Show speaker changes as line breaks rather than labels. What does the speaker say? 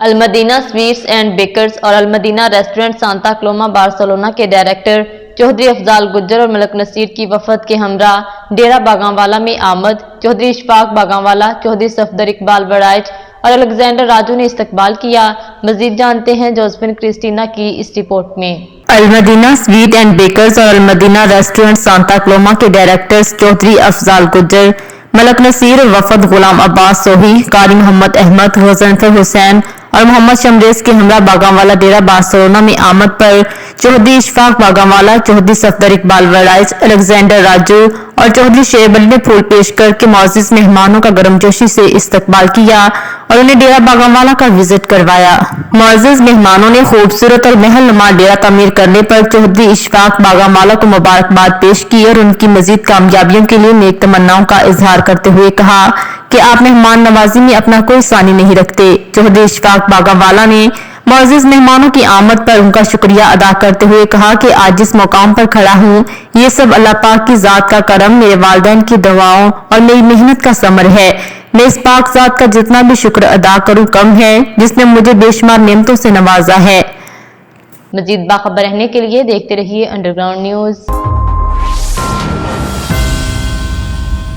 المدینہ sweets and bakers اور المدینہ ریسٹورنٹ سانتا کلوما بارسلونا کے ڈائریکٹر چودھری افضال گجر اور ملک نصیر کی وفد کے ہمراہ ڈیرہ باغانوالا میں آمد چودھری اشفاق باغانوالا، چودھری صفدر اقبال وڑائچ اور الیگزینڈر راجو نے استقبال کیا۔ مزید جانتے ہیں جوزفن کرسٹینا کی اس رپورٹ میں۔
المدینہ سویٹ اینڈ بیکرز اور المدینہ ریسٹورنٹ سانتا کلوما کے ڈائریکٹرز چودھری افضال گجر، ملک نصیر، وفد غلام عباس سوہی، قاری محمد احمد، غضنفر حسین اور محمد شمریز کے ہمراہ باغانوالا ڈیرہ بارسلونا میں آمد پر چودھری اشفاق باغانوالا، چودھری صفدر اقبال وڑائچ، الیگزینڈر راجو اور چودھری شعیب علی نے پھول پیش کر کے معزز مہمانوں کا گرمجوشی سے استقبال کیا اور انہیں ڈیرہ باغانوالا کا وزٹ کروایا۔ معزز مہمانوں نے خوبصورت اور محل نما ڈیرہ تعمیر کرنے پر چودھری اشفاق باغانوالا کو مبارکباد پیش کی اور ان کی مزید کامیابیوں کے لیے نیک تمناؤں کا اظہار کرتے ہوئے کہا کہ آپ مہمان نوازی میں اپنا کوئی ثانی نہیں رکھتے۔ چودھری اشفاق باغانوالا نے معزز مہمانوں کی آمد پر ان کا شکریہ ادا کرتے ہوئے کہا کہ آج جس مقام پر کھڑا ہوں یہ سب اللہ پاک کی ذات کا کرم، میرے والدین کی دعاؤں اور میری محنت کا ثمر ہے۔ میں اس پاک ذات کا جتنا بھی شکر ادا کروں کم ہے جس نے مجھے بے شمار نعمتوں سے نوازا ہے۔
مزید باخبر رہنے کے لیے دیکھتے رہیے انڈر گراؤنڈ نیوز۔